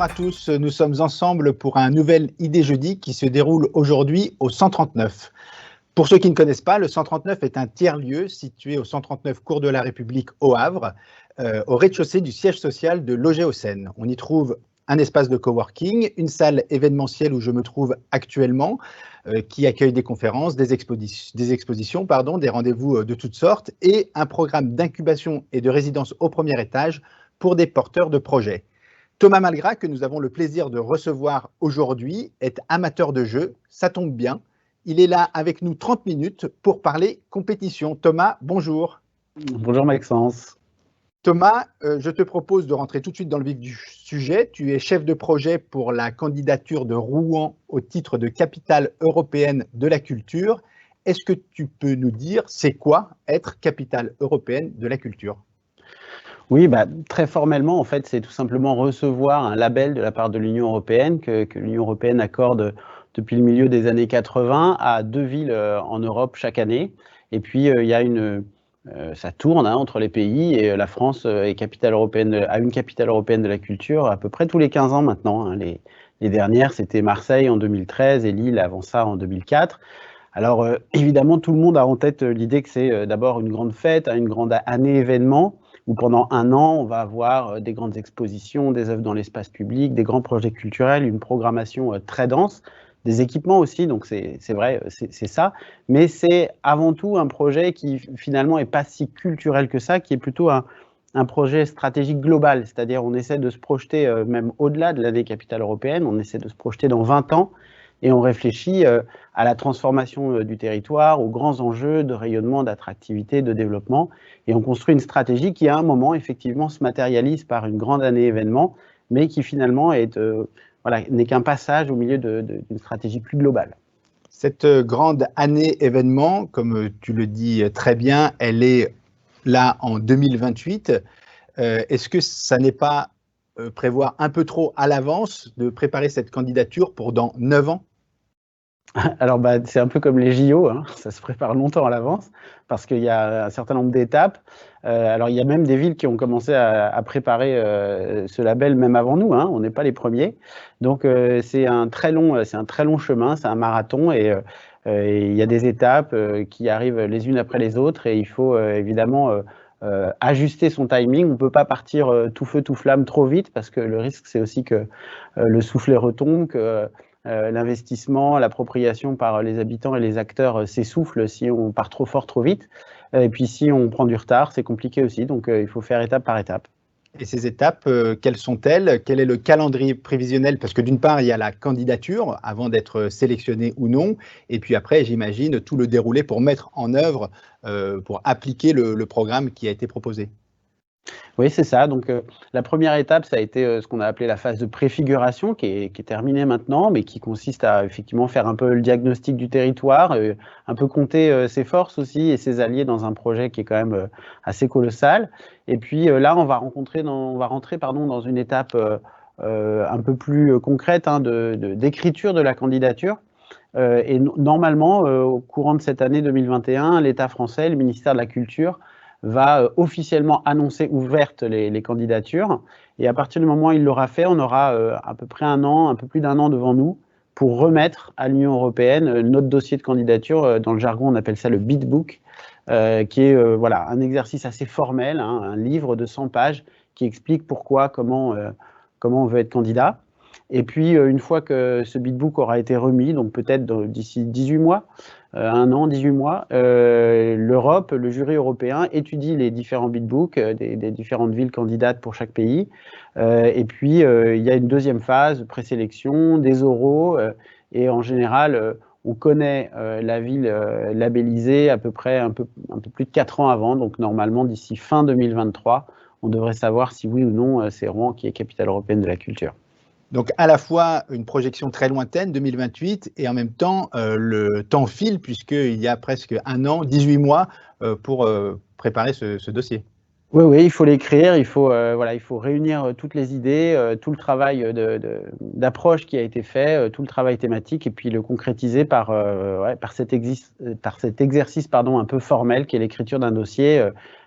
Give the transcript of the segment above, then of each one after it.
à tous, nous sommes ensemble pour un nouvel Idée Jeudi qui se déroule aujourd'hui au 139. Pour ceux qui ne connaissent pas, le 139 est un tiers-lieu situé au 139 cours de la République au Havre, au rez-de-chaussée du siège social de Logé-aux-Seines. On y trouve un espace de coworking, une salle événementielle où je me trouve actuellement, qui accueille des conférences, des expositions, des rendez-vous de toutes sortes, et un programme d'incubation et de résidence au premier étage pour des porteurs de projets. Thomas Malgras, que nous avons le plaisir de recevoir aujourd'hui, est amateur de jeux, ça tombe bien. Il est là avec nous 30 minutes pour parler compétition. Thomas, bonjour. Bonjour Maxence. Thomas, je te propose de rentrer tout de suite dans le vif du sujet. Tu es chef de projet pour la candidature de Rouen au titre de capitale européenne de la culture. Est-ce que tu peux nous dire c'est quoi être capitale européenne de la culture ? Oui, très formellement, en fait, c'est tout simplement recevoir un label de la part de l'Union européenne que l'Union européenne accorde depuis le milieu des années 80 à 2 villes en Europe chaque année. Et puis, il y a ça tourne entre les pays et la France est une capitale européenne de la culture à peu près tous les 15 ans maintenant. Les dernières, c'était Marseille en 2013 et Lille avant ça en 2004. Alors, évidemment, tout le monde a en tête l'idée que c'est d'abord une grande fête, une grande année événement, où pendant un an, on va avoir des grandes expositions, des œuvres dans l'espace public, des grands projets culturels, une programmation très dense, des équipements aussi, donc c'est vrai, c'est ça. Mais c'est avant tout un projet qui finalement n'est pas si culturel que ça, qui est plutôt un projet stratégique global, c'est-à-dire on essaie de se projeter même au-delà de l'année capitale européenne, on essaie de se projeter dans 20 ans, et on réfléchit à la transformation du territoire, aux grands enjeux de rayonnement, d'attractivité, de développement. Et on construit une stratégie qui, à un moment, effectivement, se matérialise par une grande année événement, mais qui, finalement, n'est qu'un passage au milieu d'une stratégie plus globale. Cette grande année événement, comme tu le dis très bien, elle est là en 2028. Est-ce que ça n'est pas prévoir un peu trop à l'avance de préparer cette candidature pour dans 9 ans ? Alors, c'est un peu comme les JO, ça se prépare longtemps à l'avance parce qu'il y a un certain nombre d'étapes. Alors, il y a même des villes qui ont commencé à préparer ce label même avant nous, on n'est pas les premiers. Donc, c'est un très long chemin, c'est un marathon et il y a des étapes qui arrivent les unes après les autres et il faut évidemment ajuster son timing. On ne peut pas partir tout feu, tout flamme trop vite parce que le risque, c'est aussi que le soufflet retombe, que l'investissement, l'appropriation par les habitants et les acteurs s'essouffle si on part trop fort, trop vite. Et puis si on prend du retard, c'est compliqué aussi. Donc il faut faire étape par étape. Et ces étapes, quelles sont-elles ? Quel est le calendrier prévisionnel ? Parce que d'une part, il y a la candidature avant d'être sélectionné ou non. Et puis après, j'imagine, tout le déroulé pour mettre en œuvre, pour appliquer le programme qui a été proposé. Oui, c'est ça. Donc, la première étape, ça a été ce qu'on a appelé la phase de préfiguration, qui est terminée maintenant, mais qui consiste à effectivement faire un peu le diagnostic du territoire, un peu compter ses forces aussi et ses alliés dans un projet qui est quand même assez colossal. Et puis là, on va rentrer dans une étape un peu plus concrète d'écriture de la candidature. Et normalement, au courant de cette année 2021, l'État français, le ministère de la Culture, va officiellement annoncer ouvertes les candidatures. Et à partir du moment où il l'aura fait, on aura à peu près un peu plus d'un an devant nous pour remettre à l'Union européenne notre dossier de candidature. Dans le jargon, on appelle ça le bid book, qui est un exercice assez formel, un livre de 100 pages qui explique pourquoi, comment on veut être candidat. Et puis, une fois que ce bid book aura été remis, donc peut-être d'ici 18 mois, 1 an, 18 mois, l'Europe, le jury européen étudie les différents bid books des différentes villes candidates pour chaque pays. Et puis, il y a une deuxième phase, présélection, des oraux. Et en général, on connaît la ville labellisée à peu près un peu plus de 4 ans avant. Donc, normalement, d'ici fin 2023, on devrait savoir si oui ou non c'est Rouen qui est capitale européenne de la culture. Donc, à la fois une projection très lointaine, 2028, et en même temps, le temps file, puisqu'il y a presque 1 an, 18 mois pour préparer ce dossier. Oui, il faut l'écrire, il faut réunir toutes les idées, tout le travail d'approche qui a été fait, tout le travail thématique, et puis le concrétiser par cet exercice un peu formel qui est l'écriture d'un dossier.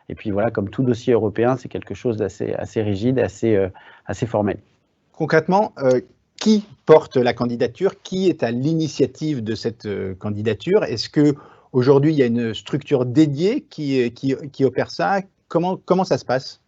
Et puis voilà, comme tout dossier européen, c'est quelque chose d'assez rigide, assez formel. Concrètement, qui porte la candidature? Qui est à l'initiative de cette candidature? Est-ce qu'aujourd'hui, il y a une structure dédiée qui opère ça? Comment ça se passe?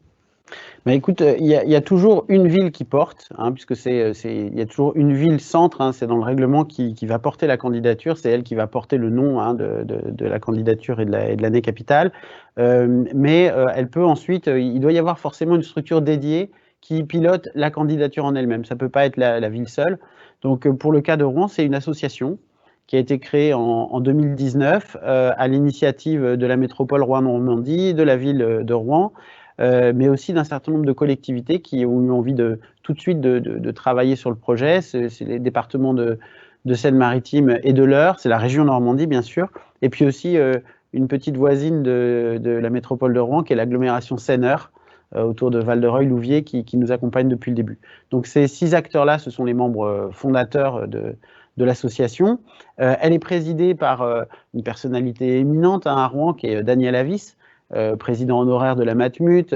Bah écoute, il y a toujours une ville qui porte, hein, puisque il y a toujours une ville centre, hein, c'est dans le règlement qui va porter la candidature, c'est elle qui va porter le nom, hein, de la candidature et de l'année capitale. Mais elle peut ensuite, il doit y avoir forcément une structure dédiée qui pilote la candidature en elle-même. Ça ne peut pas être la ville seule. Donc pour le cas de Rouen, c'est une association qui a été créée en 2019 à l'initiative de la métropole Rouen-Normandie, de la ville de Rouen, mais aussi d'un certain nombre de collectivités qui ont eu envie tout de suite de travailler sur le projet. C'est les départements de Seine-Maritime et de l'Eure, c'est la région Normandie bien sûr, et puis aussi une petite voisine de la métropole de Rouen qui est l'agglomération Seine-Eure, autour de Val-de-Reuil, Louviers, qui nous accompagne depuis le début. Donc ces 6 acteurs-là, ce sont les membres fondateurs de l'association. Elle est présidée par une personnalité éminente, hein, à Rouen, qui est Daniel Avis, président honoraire de la Matmut,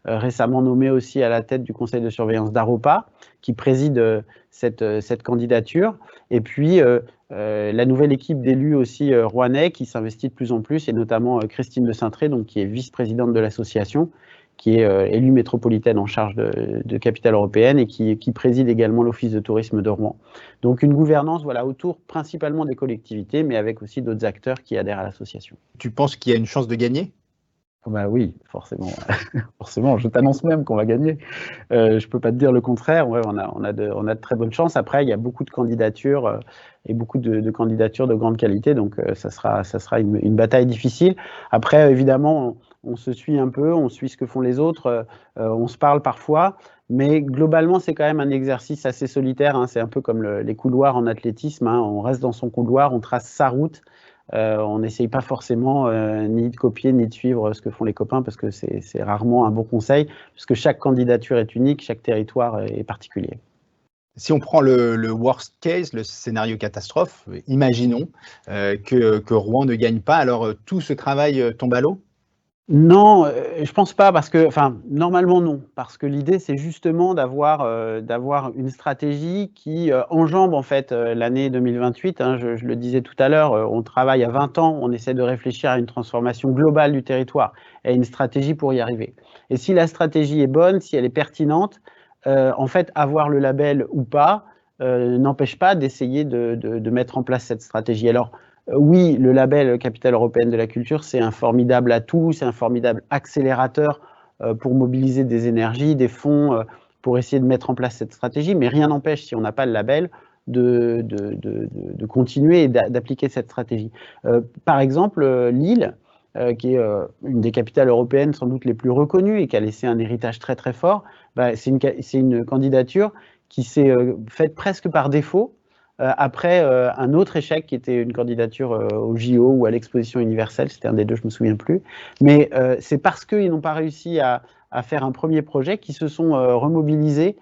récemment nommé aussi à la tête du conseil de surveillance d'Aropa, qui préside cette candidature. Et puis, la nouvelle équipe d'élus aussi rouennais qui s'investit de plus en plus, et notamment Christine de Saintré, donc, qui est vice-présidente de l'association, qui est élue métropolitaine en charge de capitale européenne et qui préside également l'Office de tourisme de Rouen. Donc une gouvernance, voilà, autour principalement des collectivités, mais avec aussi d'autres acteurs qui adhèrent à l'association. Tu penses qu'il y a une chance de gagner? Bah oui, forcément. Forcément, je t'annonce même qu'on va gagner. Je ne peux pas te dire le contraire. Ouais, on a de très bonnes chances. Après, il y a beaucoup de candidatures et beaucoup de candidatures de grande qualité, donc ça sera une bataille difficile. Après, évidemment, on se suit un peu, on suit ce que font les autres, on se parle parfois, mais globalement, c'est quand même un exercice assez solitaire, hein. C'est un peu comme les couloirs en athlétisme, hein. On reste dans son couloir, on trace sa route. On n'essaye pas forcément ni de copier ni de suivre ce que font les copains, parce que c'est rarement un bon conseil, puisque chaque candidature est unique, chaque territoire est particulier. Si on prend le worst case, le scénario catastrophe, imaginons que Rouen ne gagne pas, alors tout ce travail tombe à l'eau? Non, je pense pas, parce que, enfin, normalement non, parce que l'idée c'est justement d'avoir une stratégie qui enjambe en fait l'année 2028, hein, je le disais tout à l'heure, on travaille à 20 ans, on essaie de réfléchir à une transformation globale du territoire et à une stratégie pour y arriver. Et si la stratégie est bonne, si elle est pertinente, en fait, avoir le label ou pas n'empêche pas d'essayer de mettre en place cette stratégie. Alors, oui, le label Capitale européenne de la culture, c'est un formidable atout, c'est un formidable accélérateur pour mobiliser des énergies, des fonds, pour essayer de mettre en place cette stratégie, mais rien n'empêche, si on n'a pas le label, de continuer et d'appliquer cette stratégie. Par exemple, Lille, qui est une des capitales européennes sans doute les plus reconnues et qui a laissé un héritage très très fort, bah, c'est une candidature qui s'est faite presque par défaut, après un autre échec qui était une candidature au JO ou à l'exposition universelle, c'était un des deux, je ne me souviens plus. Mais c'est parce qu'ils n'ont pas réussi à faire un premier projet qu'ils se sont remobilisés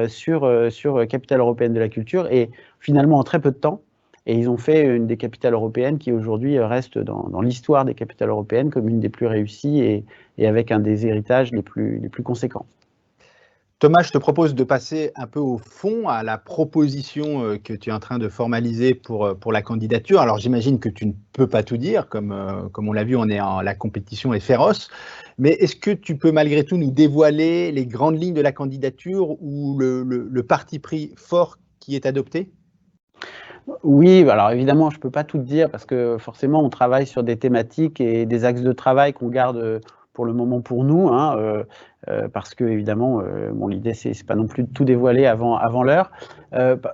sur Capitale européenne de la culture, et finalement en très peu de temps. Et ils ont fait une des capitales européennes qui aujourd'hui reste dans l'histoire des capitales européennes comme une des plus réussies et avec un des héritages les plus conséquents. Thomas, je te propose de passer un peu au fond, à la proposition que tu es en train de formaliser pour la candidature. Alors j'imagine que tu ne peux pas tout dire, comme on l'a vu, la compétition est féroce, mais est-ce que tu peux malgré tout nous dévoiler les grandes lignes de la candidature ou le parti pris fort qui est adopté? Oui, alors évidemment, je ne peux pas tout dire parce que forcément, on travaille sur des thématiques et des axes de travail qu'on garde pour le moment pour nous, hein, parce que évidemment, bon, l'idée c'est pas non plus de tout dévoiler avant l'heure.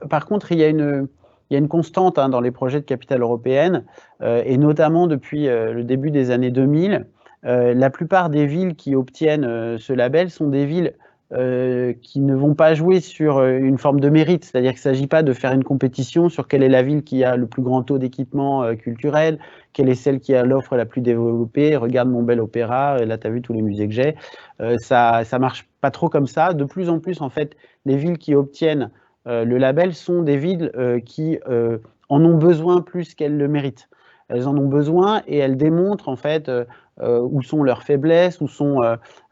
Par contre, il y a une constante, hein, dans les projets de capitale européenne, et notamment depuis le début des années 2000. La plupart des villes qui obtiennent ce label sont des villes qui ne vont pas jouer sur une forme de mérite, c'est-à-dire qu'il ne s'agit pas de faire une compétition sur quelle est la ville qui a le plus grand taux d'équipement culturel, quelle est celle qui a l'offre la plus développée, regarde mon bel opéra, là tu as vu tous les musées que j'ai. Ça marche pas trop comme ça. De plus en plus, en fait, les villes qui obtiennent le label sont des villes qui en ont besoin plus qu'elles le méritent. Elles en ont besoin et elles démontrent en fait où sont leurs faiblesses, où sont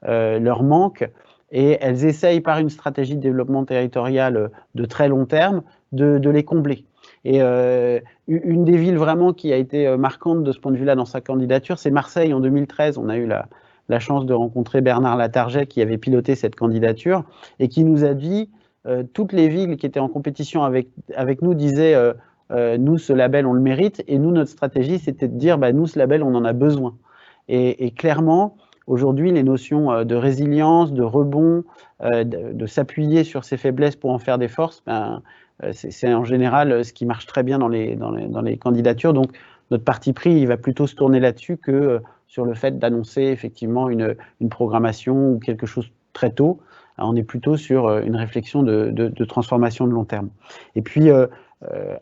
leurs manques. et elles essayent par une stratégie de développement territorial de très long terme de les combler. Et une des villes vraiment qui a été marquante de ce point de vue-là dans sa candidature, c'est Marseille en 2013. On a eu la chance de rencontrer Bernard Latarjet qui avait piloté cette candidature et qui nous a dit, toutes les villes qui étaient en compétition avec nous disaient nous, ce label, on le mérite, et nous, notre stratégie, c'était de dire, nous, ce label, on en a besoin. Et clairement, aujourd'hui, les notions de résilience, de rebond, de s'appuyer sur ses faiblesses pour en faire des forces, c'est en général ce qui marche très bien dans les candidatures. Donc, notre parti pris, il va plutôt se tourner là-dessus que sur le fait d'annoncer effectivement une programmation ou quelque chose très tôt. Alors, on est plutôt sur une réflexion de transformation de long terme. Et puis,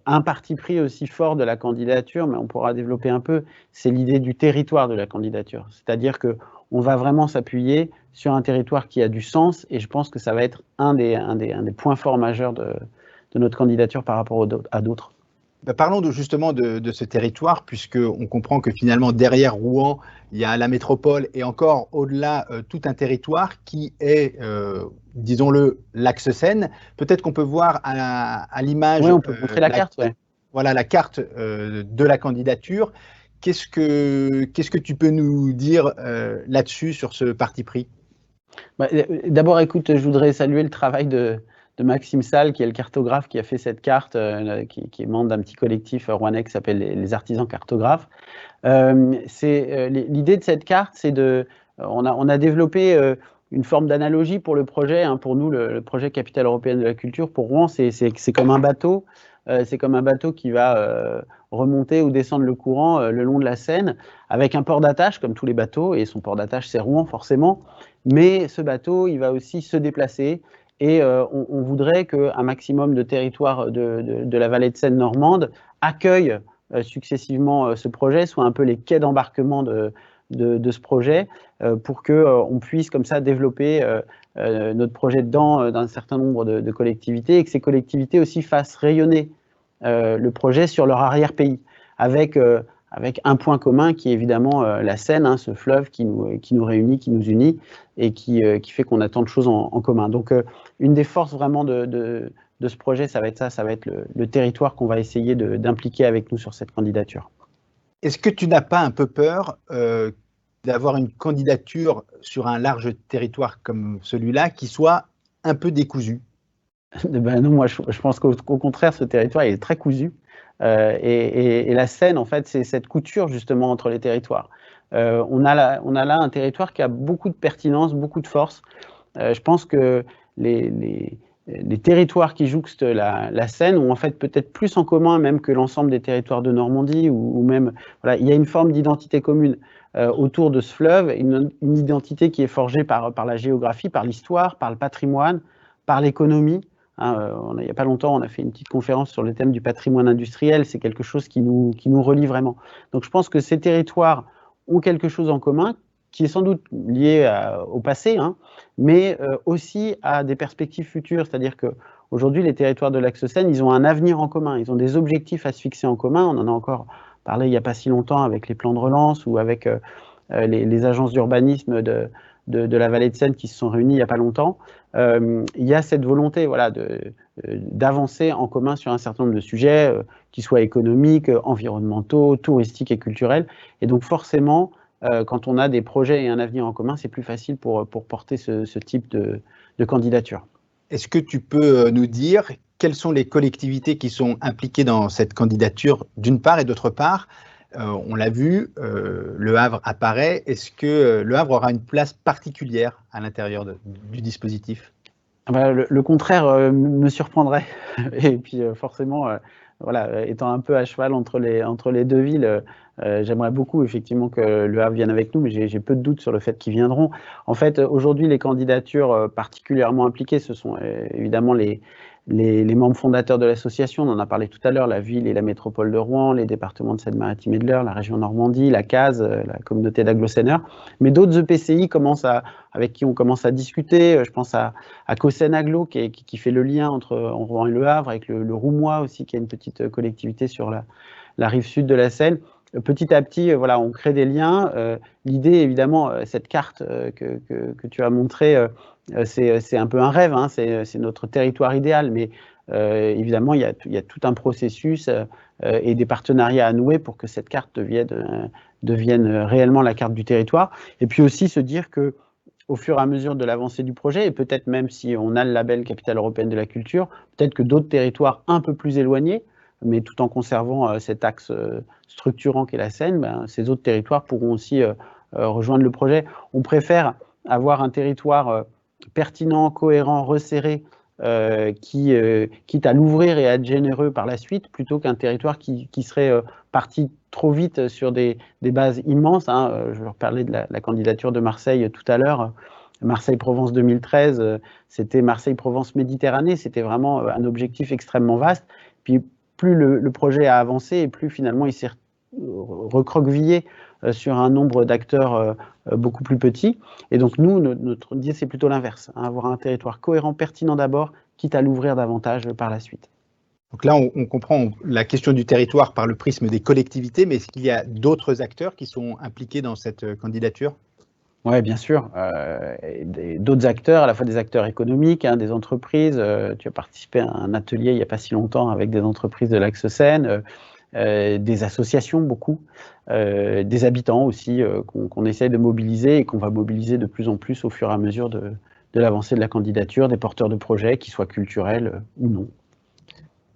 un parti pris aussi fort de la candidature, mais on pourra développer un peu, c'est l'idée du territoire de la candidature. C'est-à-dire qu'on va vraiment s'appuyer sur un territoire qui a du sens, et je pense que ça va être un des points forts majeurs de notre candidature par rapport à d'autres. Parlons justement de ce territoire, puisqu'on comprend que finalement derrière Rouen, il y a la métropole et encore au-delà tout un territoire qui est, disons-le, l'axe Seine. Peut-être qu'on peut voir à l'image… Oui, on peut montrer la carte, ouais. Voilà, la carte de la candidature. Qu'est-ce que tu peux nous dire là-dessus, sur ce parti pris? D'abord, écoute, je voudrais saluer le travail de Maxime Salle, qui est le cartographe qui a fait cette carte, qui est membre d'un petit collectif rouennais qui s'appelle les artisans cartographes. L'idée de cette carte, c'est on a développé une forme d'analogie pour le projet. Pour nous, le projet Capitale européenne de la culture, pour Rouen, c'est comme un bateau. C'est comme un bateau qui va remonter ou descendre le courant le long de la Seine, avec un port d'attache, comme tous les bateaux, et son port d'attache, c'est Rouen, forcément. Mais ce bateau, il va aussi se déplacer. Et on voudrait qu'un maximum de territoires de la vallée de Seine normande accueillent successivement ce projet, soient un peu les quais d'embarquement de ce projet, pour qu'on puisse comme ça développer notre projet d'un certain nombre de collectivités, et que ces collectivités aussi fassent rayonner le projet sur leur arrière-pays, avec un point commun qui est évidemment la Seine, ce fleuve qui nous réunit, qui nous unit, et qui fait qu'on a tant de choses en commun. Donc, une des forces vraiment de ce projet, ça va être ça, ça va être le territoire qu'on va essayer d'impliquer avec nous sur cette candidature. Est-ce que tu n'as pas un peu peur d'avoir une candidature sur un large territoire comme celui-là qui soit un peu décousu? Non, moi je pense qu'au contraire, ce territoire il est très cousu. Et la Seine, en fait, c'est cette couture justement entre les territoires. On a là un territoire qui a beaucoup de pertinence, beaucoup de force. Je pense que les territoires qui jouxtent la Seine ont en fait peut-être plus en commun même que l'ensemble des territoires de Normandie, ou même, voilà, il y a une forme d'identité commune autour de ce fleuve, une identité qui est forgée par la géographie, par l'histoire, par le patrimoine, par l'économie. Il n'y a pas longtemps, on a fait une petite conférence sur le thème du patrimoine industriel. C'est quelque chose qui nous relie vraiment. Donc je pense que ces territoires ont quelque chose en commun qui est sans doute lié au passé, mais aussi à des perspectives futures. C'est-à-dire qu'aujourd'hui, les territoires de l'axe Seine, ils ont un avenir en commun, ils ont des objectifs à se fixer en commun. On en a encore parlé il n'y a pas si longtemps avec les plans de relance ou avec les agences d'urbanisme de la vallée de Seine qui se sont réunies il n'y a pas longtemps. Il y a cette volonté, voilà, d'avancer en commun sur un certain nombre de sujets, qui soient économiques, environnementaux, touristiques et culturels. Et donc forcément, quand on a des projets et un avenir en commun, c'est plus facile pour porter ce type de candidature. Est-ce que tu peux nous dire quelles sont les collectivités qui sont impliquées dans cette candidature, d'une part, et d'autre part, on l'a vu, Le Havre apparaît. Est-ce que Le Havre aura une place particulière à l'intérieur du dispositif? Le contraire me surprendrait. Et puis forcément, voilà, étant un peu à cheval entre les deux villes, j'aimerais beaucoup effectivement que Le Havre vienne avec nous, mais j'ai peu de doutes sur le fait qu'ils viendront. En fait, aujourd'hui, les candidatures particulièrement impliquées, ce sont évidemment les membres fondateurs de l'association. On en a parlé tout à l'heure, la ville et la métropole de Rouen, les départements de Seine-Maritime et de l'Eure, la région Normandie, la CASE, la communauté d'Aglo-Seineurs. Mais d'autres EPCI avec qui on commence à discuter. Je pense à Cosseine-Aglo qui fait le lien entre Rouen et Le Havre, avec le Roumois aussi, qui est une petite collectivité sur la rive sud de la Seine. petit à petit, voilà, on crée des liens. L'idée, évidemment, cette carte que tu as montrée, c'est un peu un rêve, hein, c'est notre territoire idéal, mais évidemment, il y a tout un processus et des partenariats à nouer pour que cette carte devienne réellement la carte du territoire. Et puis aussi se dire que au fur et à mesure de l'avancée du projet, et peut-être même si on a le label Capitale européenne de la culture, peut-être que d'autres territoires un peu plus éloignés, mais tout en conservant cet axe structurant qu'est la Seine, ben, ces autres territoires pourront aussi rejoindre le projet. On préfère avoir un territoire pertinent, cohérent, resserré, quitte à l'ouvrir et à être généreux par la suite, plutôt qu'un territoire qui serait parti trop vite sur des bases immenses. Hein. Je leur parlais de la candidature de Marseille tout à l'heure. Marseille-Provence 2013, c'était Marseille-Provence-Méditerranée, c'était vraiment un objectif extrêmement vaste. Puis plus le projet a avancé et plus finalement il s'est recroquevillé sur un nombre d'acteurs beaucoup plus petits. Et donc nous, notre idée, c'est plutôt l'inverse, hein, avoir un territoire cohérent, pertinent d'abord, quitte à l'ouvrir davantage par la suite. Donc là, on comprend la question du territoire par le prisme des collectivités, mais est-ce qu'il y a d'autres acteurs qui sont impliqués dans cette candidature ? Oui, bien sûr. D'autres acteurs, à la fois des acteurs économiques, hein, des entreprises. Tu as participé à un atelier il n'y a pas si longtemps avec des entreprises de l'Axe Seine, des associations, beaucoup, des habitants aussi qu'on essaye de mobiliser et qu'on va mobiliser de plus en plus au fur et à mesure de l'avancée de la candidature, des porteurs de projets, qu'ils soient culturels ou non.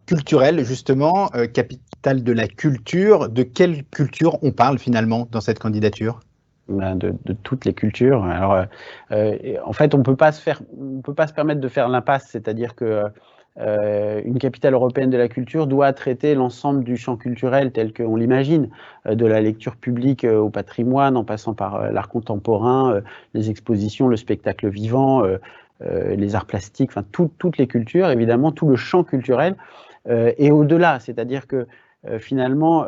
Culturel, justement, capitale de la culture. De quelle culture on parle finalement dans cette candidature ? De toutes les cultures. Alors, en fait, on peut pas se permettre de faire l'impasse, c'est-à-dire que une capitale européenne de la culture doit traiter l'ensemble du champ culturel tel qu'on l'imagine, de la lecture publique au patrimoine, en passant par l'art contemporain, les expositions, le spectacle vivant, les arts plastiques, enfin toutes les cultures, évidemment, tout le champ culturel, et au-delà, c'est-à-dire que finalement,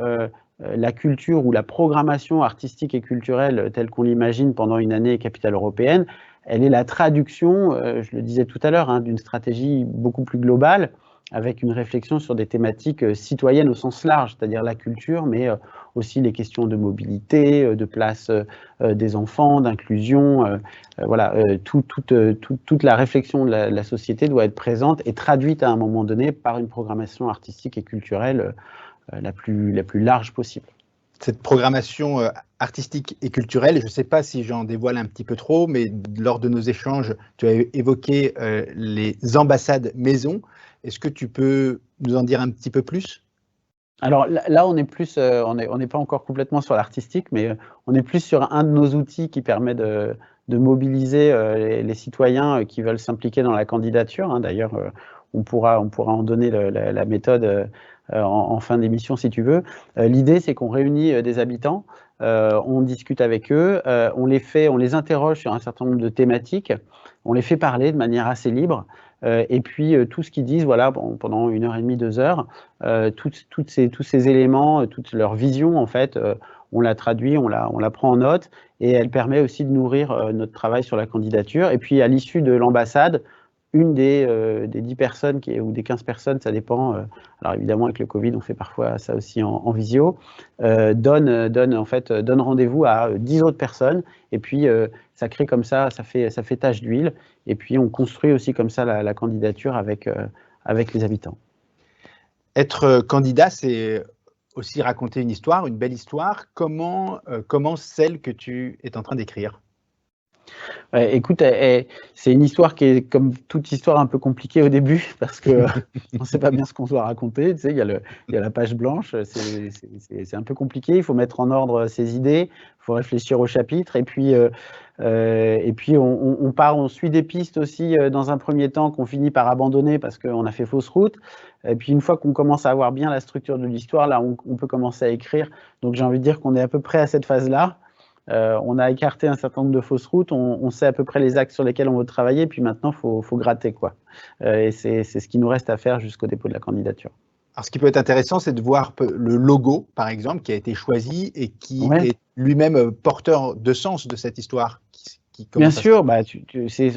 la culture ou la programmation artistique et culturelle telle qu'on l'imagine pendant une année capitale européenne, elle est la traduction, je le disais tout à l'heure, hein, d'une stratégie beaucoup plus globale, avec une réflexion sur des thématiques citoyennes au sens large, c'est-à-dire la culture, mais aussi les questions de mobilité, de place des enfants, d'inclusion. Voilà, toute la réflexion de la société doit être présente et traduite à un moment donné par une programmation artistique et culturelle la plus large possible. Cette programmation artistique et culturelle, et je ne sais pas si j'en dévoile un petit peu trop, mais lors de nos échanges, tu as évoqué les ambassades maison. Est-ce que tu peux nous en dire un petit peu plus ? Alors là, on est plus, on n'est pas encore complètement sur l'artistique, mais on est plus sur un de nos outils qui permet de mobiliser les citoyens qui veulent s'impliquer dans la candidature. Hein. D'ailleurs, on pourra en donner la méthode en fin d'émission si tu veux. L'idée, c'est qu'on réunit des habitants, on discute avec eux, on les interroge sur un certain nombre de thématiques, on les fait parler de manière assez libre. Et puis tout ce qu'ils disent, voilà, pendant 1h30, 2 heures, tous ces éléments, toute leur vision, en fait, on la traduit, on la prend en note, et elle permet aussi de nourrir notre travail sur la candidature. Et puis à l'issue de l'ambassade, une des 10 personnes ou des 15 personnes, ça dépend, alors évidemment avec le Covid on fait parfois ça aussi en visio, donne rendez-vous à 10 autres personnes, et puis ça crée comme ça fait tache d'huile, et puis on construit aussi comme ça la candidature avec les habitants. Être candidat, c'est aussi raconter une histoire, une belle histoire. Comment celle que tu es en train d'écrire ? Écoute, c'est une histoire qui est comme toute histoire un peu compliquée au début, parce qu'on ne sait pas bien ce qu'on doit raconter. Tu sais, il y a la page blanche, c'est un peu compliqué, il faut mettre en ordre ses idées, il faut réfléchir au chapitre, et puis on suit des pistes aussi dans un premier temps qu'on finit par abandonner parce qu'on a fait fausse route. Et puis une fois qu'on commence à avoir bien la structure de l'histoire, là on peut commencer à écrire. Donc j'ai envie de dire qu'on est à peu près à cette phase-là. On a écarté un certain nombre de fausses routes, on sait à peu près les axes sur lesquels on veut travailler, puis maintenant, il faut gratter, quoi. Et c'est ce qui nous reste à faire jusqu'au dépôt de la candidature. Alors, ce qui peut être intéressant, c'est de voir le logo, par exemple, qui a été choisi et qui est lui-même porteur de sens de cette histoire, qui Bien sûr, bah,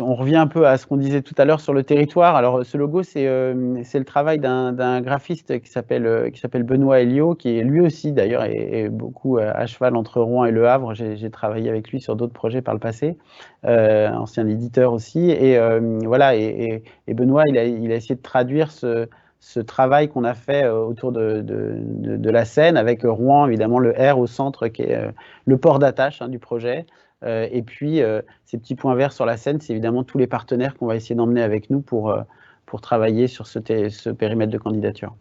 on revient un peu à ce qu'on disait tout à l'heure sur le territoire. Alors, ce logo, c'est le travail d'un graphiste qui s'appelle Benoît Elliot, qui est lui aussi d'ailleurs est beaucoup à cheval entre Rouen et Le Havre. J'ai travaillé avec lui sur d'autres projets par le passé, ancien éditeur aussi. Et voilà, et Benoît, il a essayé de traduire ce travail qu'on a fait autour de la Seine, avec Rouen, évidemment, le R au centre, qui est le port d'attache du projet. Et puis, ces petits points verts sur la Seine, c'est évidemment tous les partenaires qu'on va essayer d'emmener avec nous pour travailler sur ce périmètre de candidature.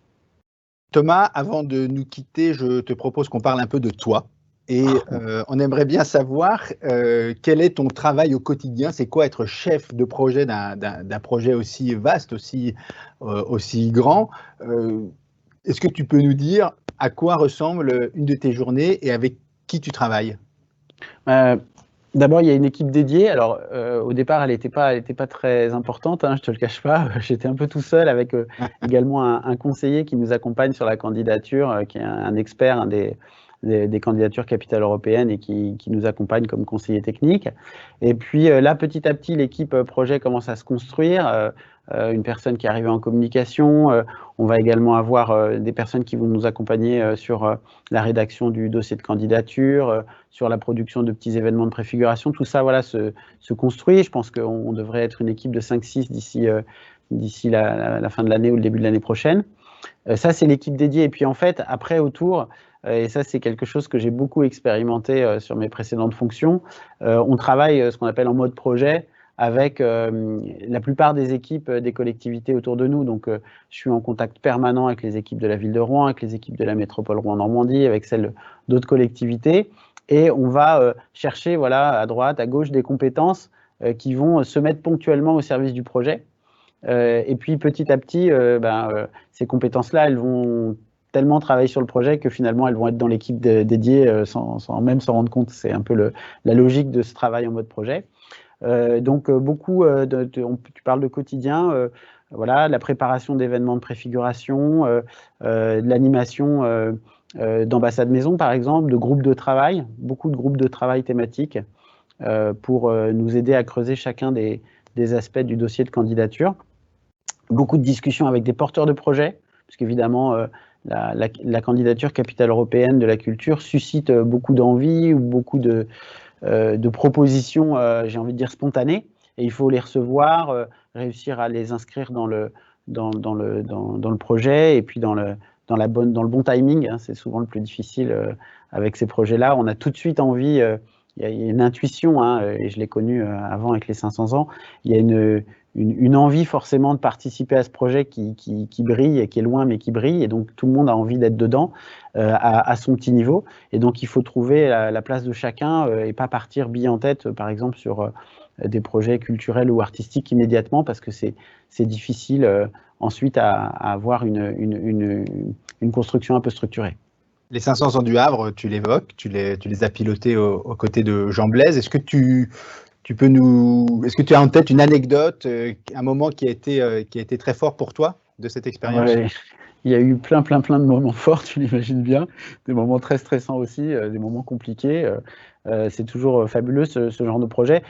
Thomas, avant de nous quitter, je te propose qu'on parle un peu de toi. Et on aimerait bien savoir quel est ton travail au quotidien. C'est quoi être chef de projet d'un projet aussi vaste, aussi grand? Est-ce que tu peux nous dire à quoi ressemble une de tes journées et avec qui tu travailles? D'abord, il y a une équipe dédiée. Alors, au départ, elle n'était pas très importante, je ne te le cache pas. J'étais un peu tout seul avec également un conseiller qui nous accompagne sur la candidature, qui est un expert des candidatures capitales européennes et qui nous accompagne comme conseiller technique. Et puis là, petit à petit, l'équipe projet commence à se construire. Une personne qui est arrivée en communication. On va également avoir des personnes qui vont nous accompagner sur la rédaction du dossier de candidature, sur la production de petits événements de préfiguration. Tout ça voilà, se construit. Je pense qu'on devrait être une équipe de 5-6 d'ici la fin de l'année ou le début de l'année prochaine. Ça, c'est l'équipe dédiée. Et puis en fait, après, autour, et ça, c'est quelque chose que j'ai beaucoup expérimenté sur mes précédentes fonctions, on travaille ce qu'on appelle en mode projet, avec la plupart des équipes des collectivités autour de nous. Donc, je suis en contact permanent avec les équipes de la ville de Rouen, avec les équipes de la métropole Rouen-Normandie, avec celles d'autres collectivités. Et on va chercher voilà, à droite, à gauche, des compétences qui vont se mettre ponctuellement au service du projet. Et puis, petit à petit, ces compétences-là, elles vont tellement travailler sur le projet que finalement, elles vont être dans l'équipe dédiée sans même s'en rendre compte. C'est un peu la logique de ce travail en mode projet. Donc beaucoup, tu parles de quotidien, voilà, la préparation d'événements de préfiguration, de l'animation d'ambassades maison par exemple, de groupes de travail, beaucoup de groupes de travail thématiques pour nous aider à creuser chacun des aspects du dossier de candidature. Beaucoup de discussions avec des porteurs de projets, parce qu'évidemment la candidature capitale européenne de la culture suscite beaucoup d'envie ou beaucoup de propositions, j'ai envie de dire spontanées, et il faut les recevoir, réussir à les inscrire dans le projet, et puis dans le bon timing, c'est souvent le plus difficile avec ces projets-là. On a tout de suite envie, il y a une intuition, et je l'ai connue avant avec les 500 ans, il y a une envie forcément de participer à ce projet qui brille et qui est loin mais qui brille, et donc tout le monde a envie d'être dedans à son petit niveau, et donc il faut trouver la place de chacun et pas partir bille en tête par exemple sur des projets culturels ou artistiques immédiatement, parce que c'est difficile ensuite à avoir une construction un peu structurée. Les 500 ans du Havre, tu l'évoques, tu les as pilotés aux côtés de Jean Blaise. Est-ce que tu as en tête une anecdote, un moment qui a été très fort pour toi de cette expérience? Ouais. Il y a eu plein de moments forts, tu l'imagines bien, des moments très stressants aussi, des moments compliqués. C'est toujours fabuleux ce genre de projet.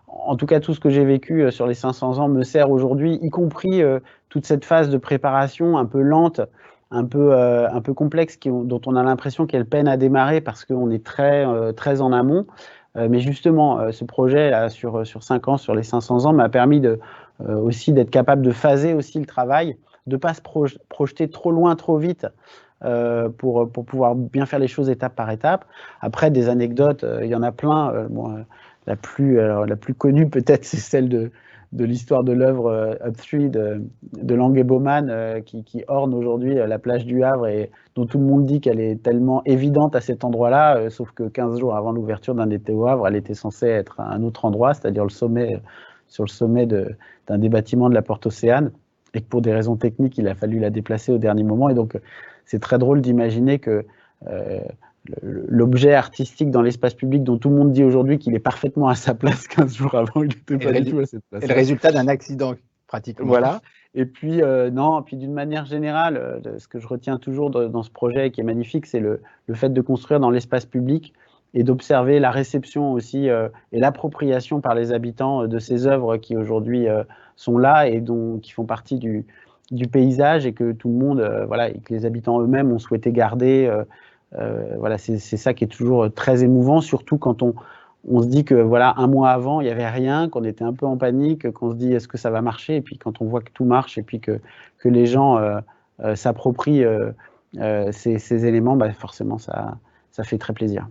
En tout cas, tout ce que j'ai vécu sur les 500 ans me sert aujourd'hui, y compris toute cette phase de préparation un peu lente, un peu complexe, dont on a l'impression qu'elle peine à démarrer parce qu'on est très en amont. Mais justement, ce projet là, sur 5 ans, sur les 500 ans, m'a permis aussi d'être capable de phaser aussi le travail, de ne pas se projeter trop loin, trop vite, pour pouvoir bien faire les choses étape par étape. Après, des anecdotes, il y en a plein. La plus connue peut-être, c'est celle de l'histoire de l'œuvre Up3 de Lang et Baumann, qui orne aujourd'hui la plage du Havre, et dont tout le monde dit qu'elle est tellement évidente à cet endroit-là, sauf que 15 jours avant l'ouverture d'un été au Havre, elle était censée être à un autre endroit, c'est-à-dire sur le sommet d'un des bâtiments de la Porte Océane, et que pour des raisons techniques, il a fallu la déplacer au dernier moment. Et donc, c'est très drôle d'imaginer que l'objet artistique dans l'espace public, dont tout le monde dit aujourd'hui qu'il est parfaitement à sa place, 15 jours avant, il n'était pas du tout à cette place. Et le résultat d'un accident, pratiquement. Voilà. Et puis, puis d'une manière générale, ce que je retiens toujours dans ce projet qui est magnifique, c'est le fait de construire dans l'espace public et d'observer la réception aussi et l'appropriation par les habitants de ces œuvres qui aujourd'hui sont là et qui font partie du paysage et que tout le monde, voilà, et que les habitants eux-mêmes ont souhaité garder. Voilà, c'est ça qui est toujours très émouvant, surtout quand on se dit que voilà, un mois avant, il n'y avait rien, qu'on était un peu en panique, qu'on se dit est-ce que ça va marcher, et puis quand on voit que tout marche, et puis que les gens s'approprient ces éléments, bah forcément, ça fait très plaisir.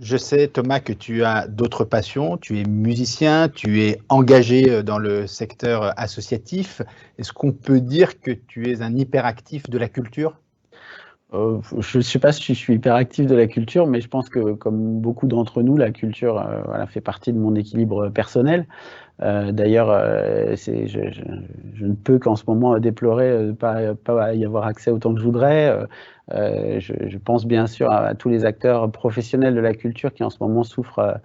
Je sais, Thomas, que tu as d'autres passions. Tu es musicien, tu es engagé dans le secteur associatif. Est-ce qu'on peut dire que tu es un hyperactif de la culture ? Je ne sais pas si je suis hyperactif de la culture, mais je pense que, comme beaucoup d'entre nous, la culture voilà, fait partie de mon équilibre personnel. D'ailleurs, je ne peux qu'en ce moment déplorer de pas y avoir accès autant que je voudrais. Je pense bien sûr à tous les acteurs professionnels de la culture qui en ce moment souffrent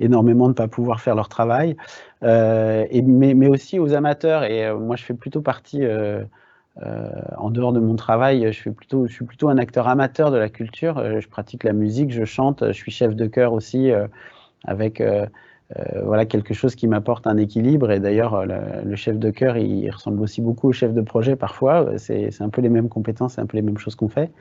énormément de ne pas pouvoir faire leur travail, mais aussi aux amateurs. Et moi, je fais plutôt partie, en dehors de mon travail, je suis plutôt un acteur amateur de la culture. Je pratique la musique, je chante, je suis chef de chœur aussi, avec voilà, quelque chose qui m'apporte un équilibre. Et d'ailleurs, le chef de chœur, il ressemble aussi beaucoup au chef de projet parfois. C'est un peu les mêmes compétences, c'est un peu les mêmes choses qu'on fait.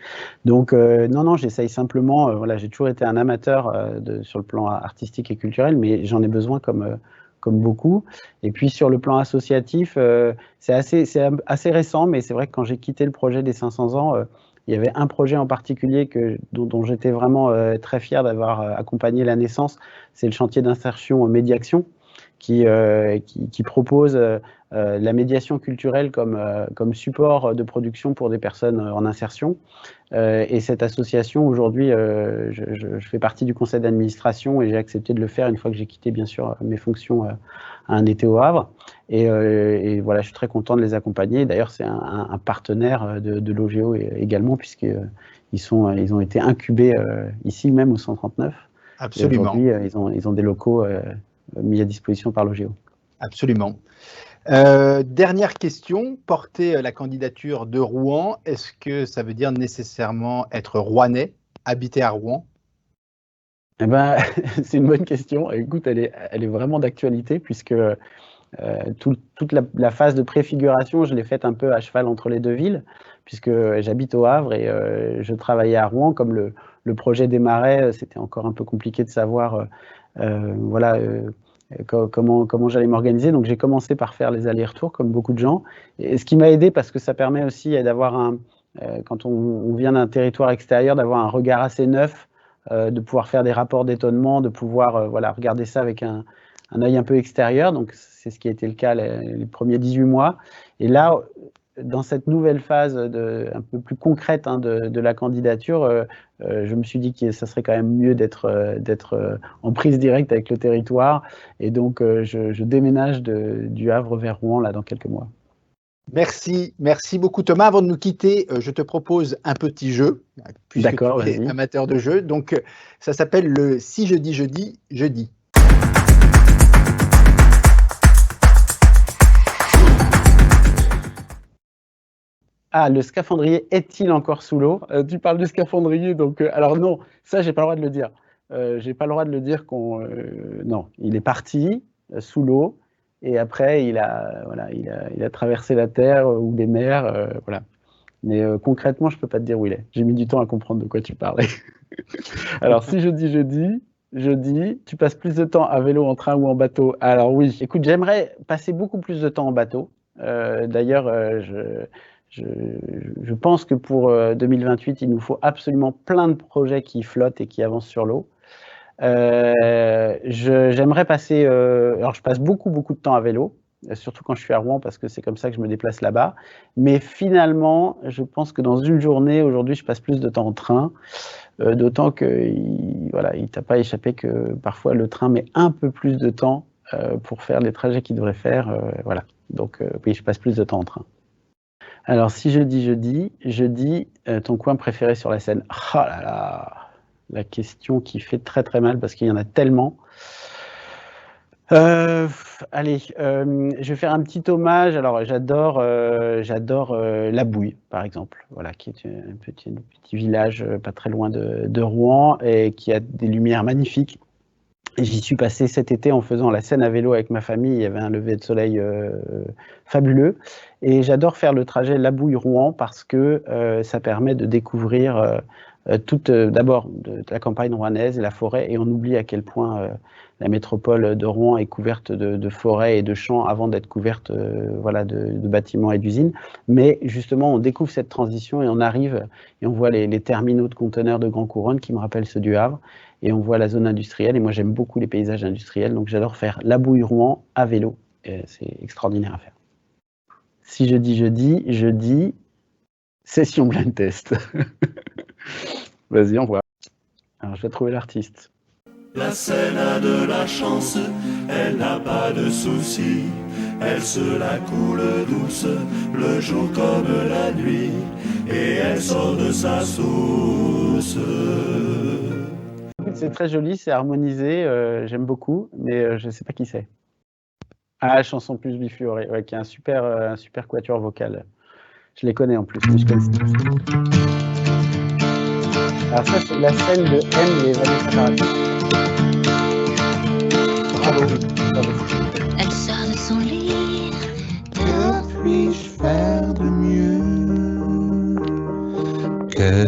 Donc, non, j'essaye simplement, voilà, j'ai toujours été un amateur sur le plan artistique et culturel, mais j'en ai besoin comme beaucoup. Et puis, sur le plan associatif, c'est assez récent, mais c'est vrai que quand j'ai quitté le projet des 500 ans, il y avait un projet en particulier dont j'étais vraiment très fier d'avoir accompagné la naissance, c'est le chantier d'insertion Médiaction, qui propose la médiation culturelle comme support de production pour des personnes en insertion. Et cette association, aujourd'hui, je fais partie du conseil d'administration et j'ai accepté de le faire une fois que j'ai quitté, bien sûr, mes fonctions à un été au Havre. Et voilà, je suis très content de les accompagner. D'ailleurs, c'est un partenaire de l'OGEO également, puisqu'ils ont été incubés ici même au 139. Absolument. Et aujourd'hui, ils ont des locaux mis à disposition par l'OGEO. Absolument. Dernière question, porter la candidature de Rouen, est-ce que ça veut dire nécessairement être rouennais, habiter à Rouen ? Eh ben, c'est une bonne question. Écoute, elle est vraiment d'actualité, puisque toute la phase de préfiguration, je l'ai faite un peu à cheval entre les deux villes, puisque j'habite au Havre et je travaillais à Rouen. Comme le projet démarrait, c'était encore un peu compliqué de savoir voilà, comment j'allais m'organiser. Donc j'ai commencé par faire les allers-retours, comme beaucoup de gens. Et ce qui m'a aidé, parce que ça permet aussi d'avoir quand on vient d'un territoire extérieur, d'avoir un regard assez neuf, de pouvoir faire des rapports d'étonnement, de pouvoir voilà, regarder ça avec un œil un peu extérieur. Donc c'est ce qui a été le cas les premiers 18 mois. Et là, dans cette nouvelle phase un peu plus concrète de la candidature, je me suis dit que ça serait quand même mieux d'être en prise directe avec le territoire. Et donc, je déménage du Havre vers Rouen là, dans quelques mois. Merci beaucoup Thomas. Avant de nous quitter, je te propose un petit jeu, puisque tu es amateur de jeux. Donc, ça s'appelle le Si je dis jeudi, jeudi. Ah, le scaphandrier est-il encore sous l'eau ? Tu parles du scaphandrier, donc alors non, ça j'ai pas le droit de le dire. J'ai pas le droit de le dire non, il est parti sous l'eau et après il a traversé la terre ou les mers, voilà. Mais concrètement, je peux pas te dire où il est. J'ai mis du temps à comprendre de quoi tu parlais. Alors si je dis jeudi, tu passes plus de temps à vélo, en train ou en bateau ? Alors oui, écoute, j'aimerais passer beaucoup plus de temps en bateau. D'ailleurs, je pense que pour 2028, il nous faut absolument plein de projets qui flottent et qui avancent sur l'eau. J'aimerais passer... alors, je passe beaucoup de temps à vélo, surtout quand je suis à Rouen, parce que c'est comme ça que je me déplace là-bas. Mais finalement, je pense que dans une journée, aujourd'hui, je passe plus de temps en train, d'autant qu'il ne t'a pas échappé que parfois le train met un peu plus de temps pour faire les trajets qu'il devrait faire. Voilà. Donc, oui, je passe plus de temps en train. Alors, si je dis jeudi, ton coin préféré sur la Seine ? Oh là là, la question qui fait très très mal parce qu'il y en a tellement. Allez, je vais faire un petit hommage. Alors, j'adore La Bouille, par exemple, voilà, qui est un petit village pas très loin de Rouen et qui a des lumières magnifiques. J'y suis passé cet été en faisant la Seine à vélo avec ma famille. Il y avait un lever de soleil fabuleux. Et j'adore faire le trajet La Bouille-Rouen parce que ça permet de découvrir d'abord de la campagne rouennaise et la forêt. Et on oublie à quel point la métropole de Rouen est couverte de forêts et de champs avant d'être couverte voilà, de bâtiments et d'usines. Mais justement, on découvre cette transition et on arrive et on voit les terminaux de conteneurs de Grand Couronne qui me rappellent ceux du Havre. Et on voit la zone industrielle, et moi j'aime beaucoup les paysages industriels, donc j'adore faire La Bouille-Rouen à vélo, c'est extraordinaire à faire. Si je dis session blind test. Vas-y, on voit. Alors je vais trouver l'artiste. La Seine a de la chance, elle n'a pas de soucis, elle se la coule douce, le jour comme la nuit, et elle sort de sa source. C'est très joli, c'est harmonisé, j'aime beaucoup, mais je ne sais pas qui c'est. Ah, chanson plus bifurée, ouais, qui est un super quatuor vocal. Je les connais en plus, mais je connais. Alors ça, c'est la scène de M, les vallées séparatistes. Bravo. Elle sort de son lit. Que puis-je faire de mieux que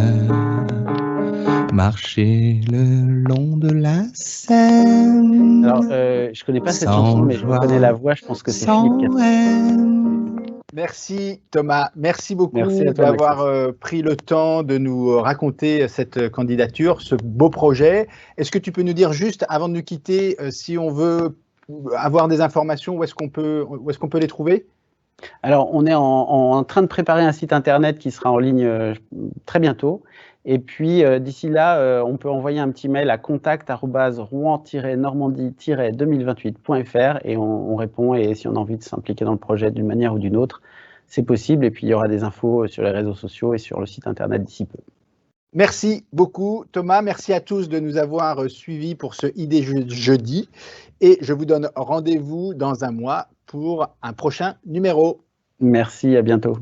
marcher le long de la Seine? Alors, je connais pas cette chanson, mais je connais la voix. Je pense que c'est Philippe Catherine. Merci Thomas, merci beaucoup Merci d'avoir pris le temps de nous raconter cette candidature, ce beau projet. Est-ce que tu peux nous dire juste, avant de nous quitter, si on veut avoir des informations, où est-ce qu'on peut les trouver ? Alors, on est en train de préparer un site internet qui sera en ligne très bientôt. Et puis, d'ici là, on peut envoyer un petit mail à contact@rouen-normandie-2028.fr et on répond. Et si on a envie de s'impliquer dans le projet d'une manière ou d'une autre, c'est possible. Et puis, il y aura des infos sur les réseaux sociaux et sur le site internet d'ici peu. Merci beaucoup Thomas, merci à tous de nous avoir suivis pour ce Idée Jeudi. Et je vous donne rendez-vous dans un mois pour un prochain numéro. Merci, à bientôt.